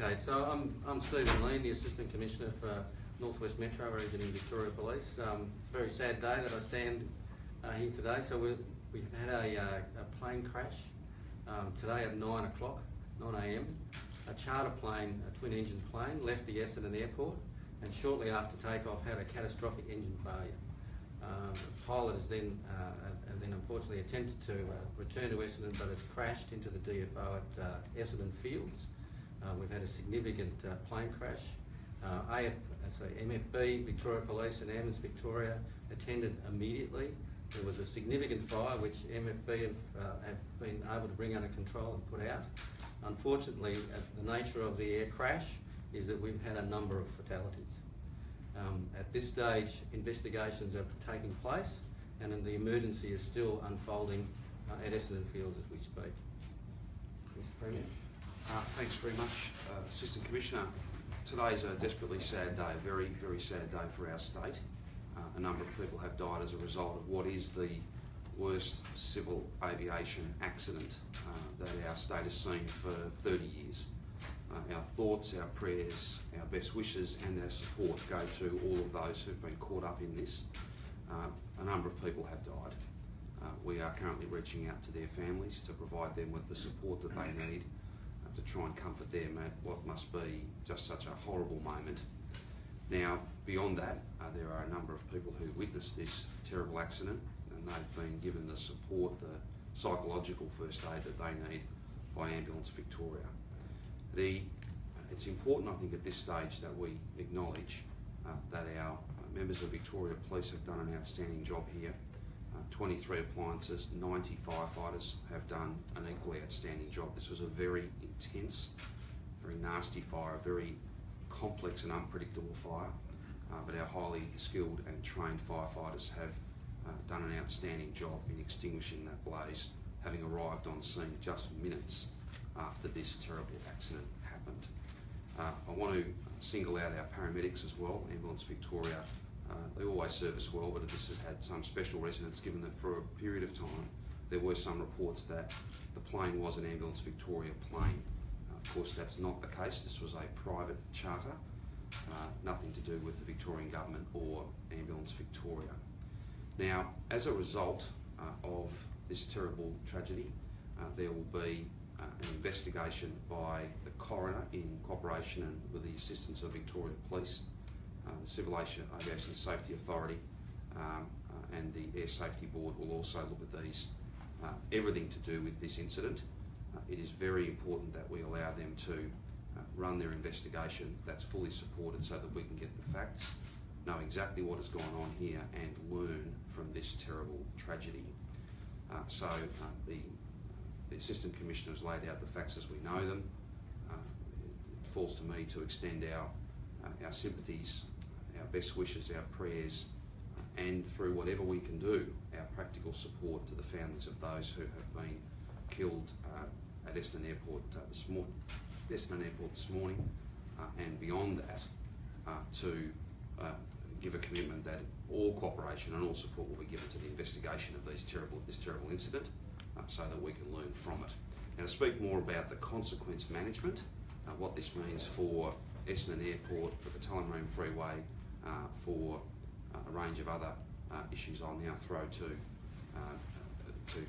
Okay, so I'm Stephen Lean, the Assistant Commissioner for North West Metro Region in Victoria Police. It's a very sad day that I stand here today. So we've had a plane crash today at 9 a.m. A charter plane, a twin-engine plane, left the Essendon airport and shortly after takeoff had a catastrophic engine failure. The pilot has then unfortunately attempted to return to Essendon but has crashed into the DFO at Essendon Fields. We've had a significant plane crash. MFB, Victoria Police and Ambulance Victoria attended immediately. There was a significant fire which MFB have been able to bring under control and put out. Unfortunately, the nature of the air crash is that we've had a number of fatalities. At this stage, investigations are taking place and the emergency is still unfolding at Essendon Fields as we speak. Mr. Premier. Thanks very much, Assistant Commissioner. Today's a desperately sad day, a very, very sad day for our state. A number of people have died as a result of what is the worst civil aviation accident that our state has seen for 30 years. Our thoughts, our prayers, our best wishes and our support go to all of those who've been caught up in this. A number of people have died. We are currently reaching out to their families to provide them with the support that they need to try and comfort them at what must be just such a horrible moment. Now, beyond that, there are a number of people who witnessed this terrible accident and they've been given the support, the psychological first aid that they need by Ambulance Victoria. It's important, I think, at this stage that we acknowledge that our members of Victoria Police have done an outstanding job here. 23 appliances, 90 firefighters have done an equally outstanding job. This was a very intense, very nasty fire, a very complex and unpredictable fire, but our highly skilled and trained firefighters have done an outstanding job in extinguishing that blaze, having arrived on scene just minutes after this terrible accident happened. I want to single out our paramedics as well. Ambulance Victoria, they always serve us well, but this has had some special resonance given that for a period of time there were some reports that the plane was an Ambulance Victoria plane. Of course that's not the case. This was a private charter, nothing to do with the Victorian Government or Ambulance Victoria. Now, as a result of this terrible tragedy, there will be an investigation by the coroner in cooperation and with the assistance of Victoria Police, the Civil Aviation Safety Authority and the Air Safety Board will also look at these, everything to do with this incident. It is very important that we allow them to run their investigation that's fully supported so that we can get the facts, know exactly what has gone on here and learn from this terrible tragedy. The Assistant Commissioner has laid out the facts as we know them. It falls to me to extend our sympathies, our best wishes, our prayers, and through whatever we can do, our practical support to the families of those who have been killed at Essendon Airport this morning, and beyond that, to give a commitment that all cooperation and all support will be given to the investigation of this terrible incident, so that we can learn from it. Now, to speak more about the consequence management, what this means for Essendon Airport, for the Tullamarine Freeway, for a range of other issues, I'll now throw to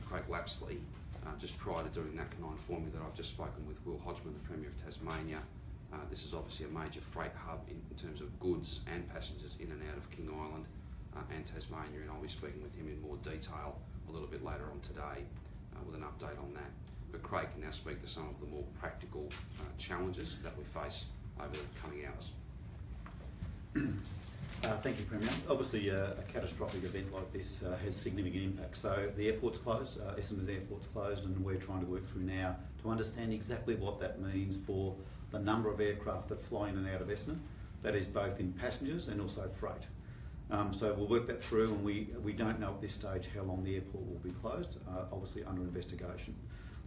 Craig Lapsley. Just prior to doing that, can I inform you that I've just spoken with Will Hodgman, the Premier of Tasmania. This is obviously a major freight hub in terms of goods and passengers in and out of King Island and Tasmania, and I'll be speaking with him in more detail a little bit later on today with an update on that. But Craig can now speak to some of the more practical challenges that we face over the coming hours. Thank you, Premier. Obviously, a catastrophic event like this has significant impact. So the airport's closed, Essendon Airport's closed, and we're trying to work through now to understand exactly what that means for the number of aircraft that fly in and out of Essendon. That is both in passengers and also freight. So we'll work that through, and we don't know at this stage how long the airport will be closed, obviously under investigation.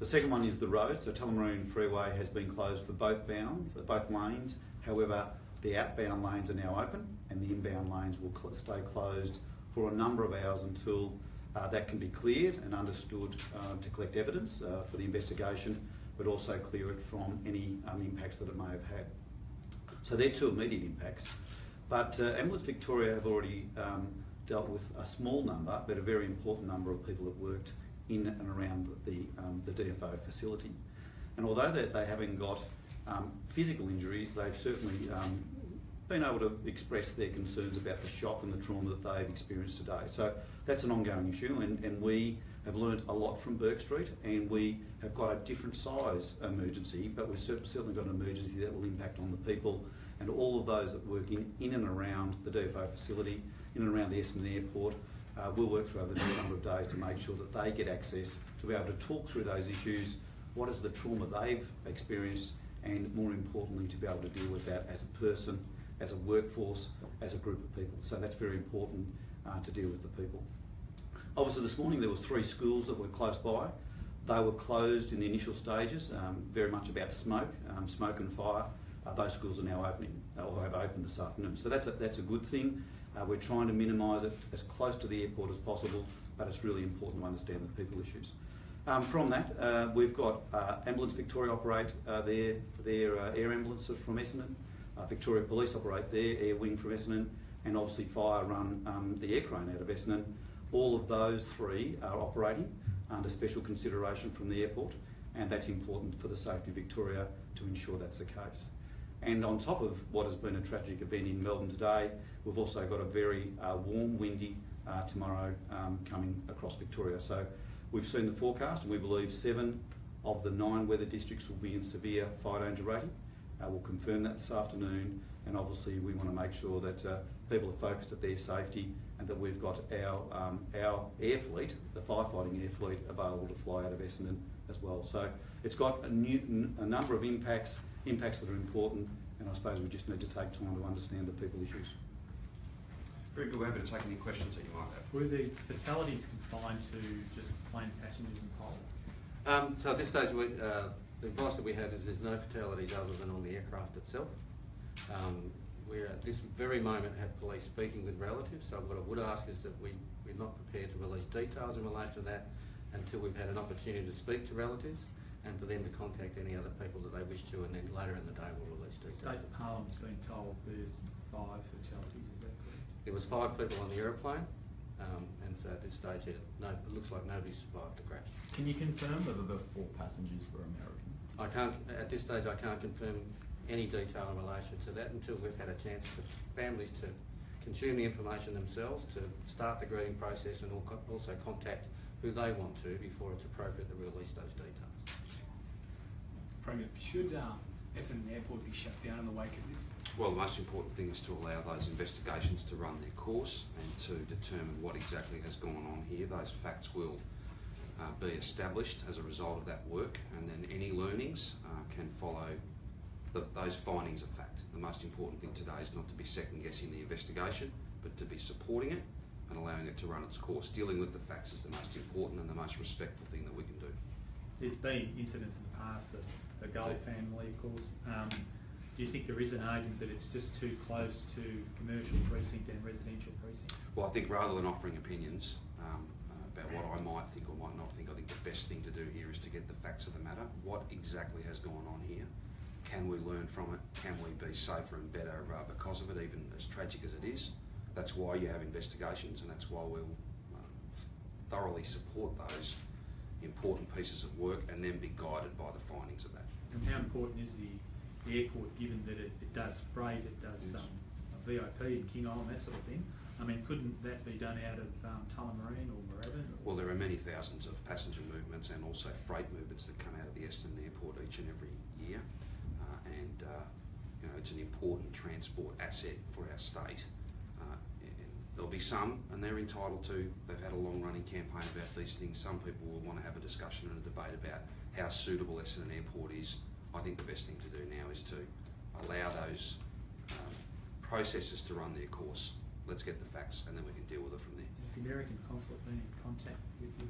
The second one is the road. So Tullamarine Freeway has been closed for both lanes. However, the outbound lanes are now open and the inbound lanes will stay closed for a number of hours until that can be cleared and understood to collect evidence for the investigation. but also clear it from any impacts that it may have had. So they're two immediate impacts. But Ambulance Victoria have already dealt with a small number, but a very important number of people that worked in and around the DFO facility. And although they haven't got physical injuries, they've certainly been able to express their concerns about the shock and the trauma that they've experienced today. So that's an ongoing issue, and we have learned a lot from Burke Street, and we have got a different size emergency, but we've certainly got an emergency that will impact on the people and all of those that work in and around the DFO facility, in and around the Essendon Airport. We'll work through over the next number of days to make sure that they get access to be able to talk through those issues, what is the trauma they've experienced, and more importantly to be able to deal with that as a person, as a workforce, as a group of people. So that's very important to deal with the people. Obviously this morning there was 3 schools that were close by. They were closed in the initial stages, very much about smoke and fire. Those schools are now opening, or have opened this afternoon. So that's a good thing. We're trying to minimise it as close to the airport as possible, but it's really important to understand the people issues. From that, we've got Ambulance Victoria operate their air ambulance from Essendon, Victoria Police operate their air wing from Essendon, and obviously Fire run the air crane out of Essendon. All of those 3 are operating under special consideration from the airport, and that's important for the safety of Victoria to ensure that's the case. And on top of what has been a tragic event in Melbourne today, we've also got a very warm, windy tomorrow coming across Victoria. So we've seen the forecast, and we believe 7 of the 9 weather districts will be in severe fire danger rating. We'll confirm that this afternoon, and obviously we want to make sure that people are focused at their safety, and that we've got our air fleet, the firefighting air fleet, available to fly out of Essendon as well. So it's got a number of impacts that are important, and I suppose we just need to take time to understand the people issues. Very good. We're happy to take any questions that you might have. Were the fatalities confined to just plane passengers and pilots? So at this stage, the advice that we have is there's no fatalities other than on the aircraft itself. We at this very moment have police speaking with relatives, so what I would ask is that we're not prepared to release details in relation to that until we've had an opportunity to speak to relatives and for them to contact any other people that they wish to, and then later in the day we'll release details. State Parliament's been told there's 5 fatalities, is that correct? There was 5 people on the aeroplane, and so at this stage it looks like nobody survived the crash. Can you confirm whether the 4 passengers were American? At this stage I can't confirm any detail in relation to that until we've had a chance for families to consume the information themselves, to start the grieving process, and also contact who they want to before it's appropriate to release those details. Premier, should Essendon Airport be shut down in the wake of this? Well, the most important thing is to allow those investigations to run their course and to determine what exactly has gone on here. Those facts will be established as a result of that work, and then any learnings can follow those findings of fact. The most important thing today is not to be second-guessing the investigation, but to be supporting it and allowing it to run its course. Dealing with the facts is the most important and the most respectful thing that we can do. There's been incidents in the past that the Gold family, of course. Do you think there is an argument that it's just too close to commercial precinct and residential precinct? Well, I think rather than offering opinions about what I might think or might not think, I think the best thing to do here is to get the facts of the matter. What exactly has gone on here? Can we learn from it? Can we be safer and better because of it, even as tragic as it is? That's why you have investigations, and that's why we'll thoroughly support those important pieces of work and then be guided by the findings of that. And how important is the airport, given that it does freight, it does VIP and King Island, that sort of thing? I mean, couldn't that be done out of Tullamarine or Moorabbin? Well, there are many thousands of passenger movements and also freight movements that come out of the Essendon Airport each and every year. You know, it's an important transport asset for our state. There'll be some, and they're entitled to, they've had a long-running campaign about these things. Some people will want to have a discussion and a debate about how suitable Essendon Airport is. I think the best thing to do now is to allow those processes to run their course. Let's get the facts, and then we can deal with it from there. Has the American consulate been in contact with you?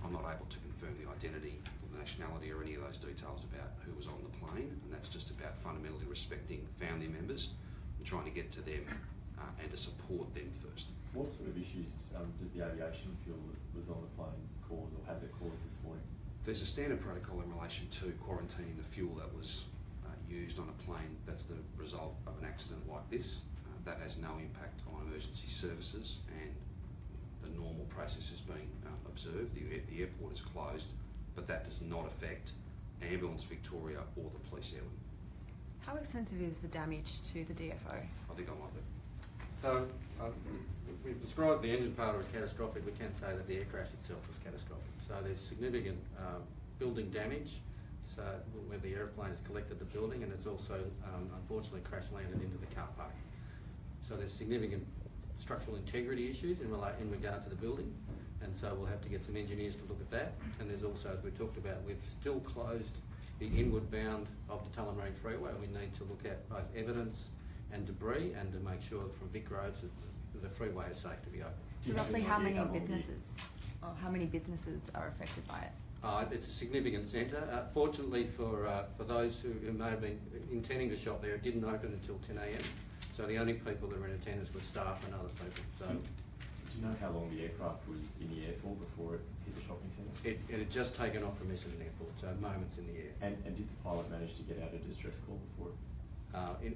I'm not able to confirm the identity, the nationality, or any of those details about who was on the plane, and that's just about fundamentally respecting family members and trying to get to them and to support them first. What sort of issues does the aviation fuel that was on the plane cause, or has it caused this morning? There's a standard protocol in relation to quarantining the fuel that was used on a plane that's the result of an accident like this. That has no impact on emergency services, and the normal process is being observed. The airport is closed, but that does not affect Ambulance Victoria or the police airwing. How extensive is the damage to the DFO? I think I might be. So, we've described the engine failure as catastrophic. We can say that the air crash itself was catastrophic. So there's significant building damage, so where the aeroplane has collected the building, and it's also unfortunately crash landed into the car park. So there's significant structural integrity issues in regard to the building, and so we'll have to get some engineers to look at that. And there's also, as we talked about, we've still closed the inward bound of the Tullamarine Freeway. We need to look at both evidence and debris, and to make sure that from Vic Roads that the freeway is safe to be open. So roughly how many businesses, or how many businesses are affected by it? It's a significant centre. Fortunately for those who may have been intending to shop there, it didn't open until 10 a.m. So the only people that were in attendance were staff and other people. So, do you know how long the aircraft was in the air for before it hit the shopping centre? it had just taken off from Essendon Airport, so moments in the air. And did the pilot manage to get out a distress call before it?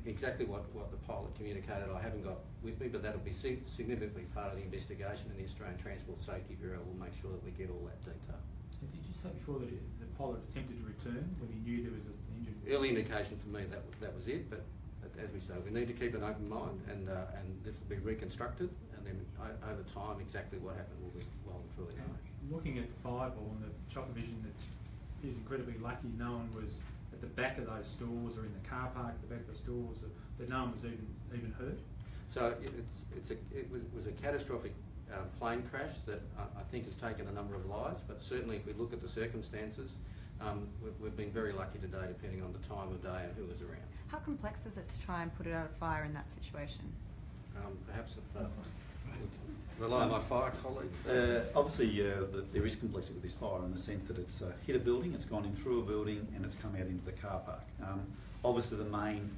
Exactly what the pilot communicated I haven't got with me, but that'll be significantly part of the investigation, and the Australian Transport Safety Bureau will make sure that we get all that detail. So did you say before that the pilot attempted to return when he knew there was an injury? Early indication for me that was it, but as we say, we need to keep an open mind, and this will be reconstructed, and then over time exactly what happened will be well and truly known. Looking at the fireball and the shop division, he's incredibly lucky no one was at the back of those stores or in the car park at the back of the stores, that no one was even hurt. So it was a catastrophic plane crash that I think has taken a number of lives, but certainly if we look at the circumstances, we've been very lucky today, depending on the time of day and who was around. How complex is it to try and put it out of fire in that situation? Perhaps if rely on my fire colleagues. Obviously, there is complexity with this fire in the sense that it's hit a building, it's gone in through a building, and it's come out into the car park. Obviously, the main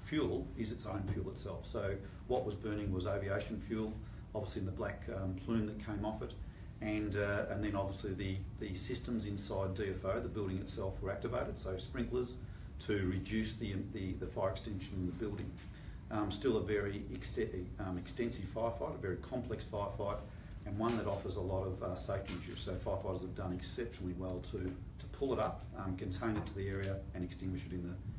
fuel is its own fuel itself. So what was burning was aviation fuel, obviously in the black plume that came off it, and then obviously the systems inside DFO, the building itself, were activated, so sprinklers to reduce the fire extension in the building. Still a very extensive firefight, a very complex firefight, and one that offers a lot of safety issues. So firefighters have done exceptionally well to pull it up, contain it to the area, and extinguish it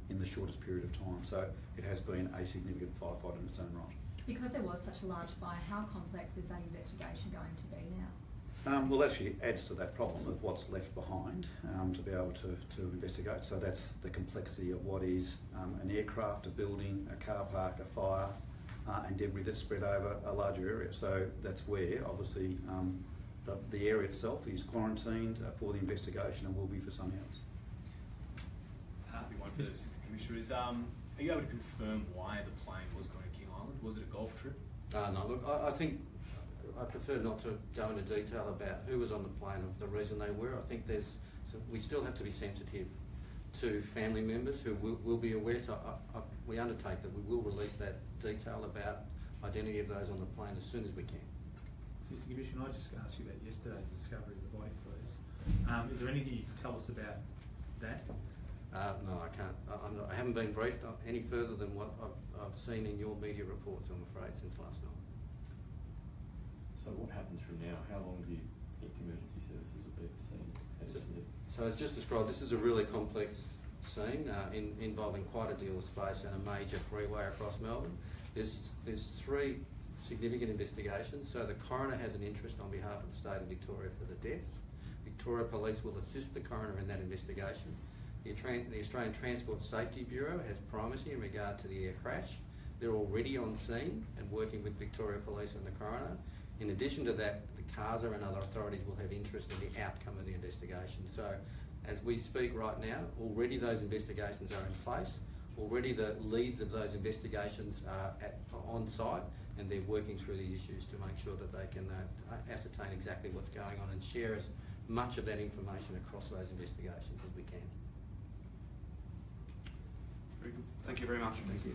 in the shortest period of time. So it has been a significant firefight in its own right. Because there was such a large fire, how complex is that investigation going to be now? Well, actually it adds to that problem of what's left behind to be able to investigate. So that's the complexity of what is an aircraft, a building, a car park, a fire, and debris that's spread over a larger area. So that's where obviously the area itself is quarantined for the investigation and will be for something else. One for the Assistant Commissioner is, are you able to confirm why the plane was going to King Island? Was it a golf trip? No, look, I think I prefer not to go into detail about who was on the plane or the reason they were. I think we still have to be sensitive to family members who will be aware. So we undertake that we will release that detail about identity of those on the plane as soon as we can. Assistant Commissioner, I just asked you about yesterday's discovery of the body, please. Is there anything you can tell us about that? No, I can't. I haven't been briefed any further than what I've seen in your media reports, I'm afraid, since last night. So what happens from now? How long do you think emergency services will be at the scene at Essendon? So as just described, this is a really complex scene involving quite a deal of space and a major freeway across Melbourne. There's three significant investigations. So the coroner has an interest on behalf of the state of Victoria for the deaths. Victoria Police will assist the coroner in that investigation. The Australian Transport Safety Bureau has primacy in regard to the air crash. They're already on scene and working with Victoria Police and the coroner. In addition to that, the CASA and other authorities will have interest in the outcome of the investigation. So as we speak right now, already those investigations are in place. Already the leads of those investigations are on site, and they're working through the issues to make sure that they can ascertain exactly what's going on and share as much of that information across those investigations as we can. Very good. Thank you very much. Thank you.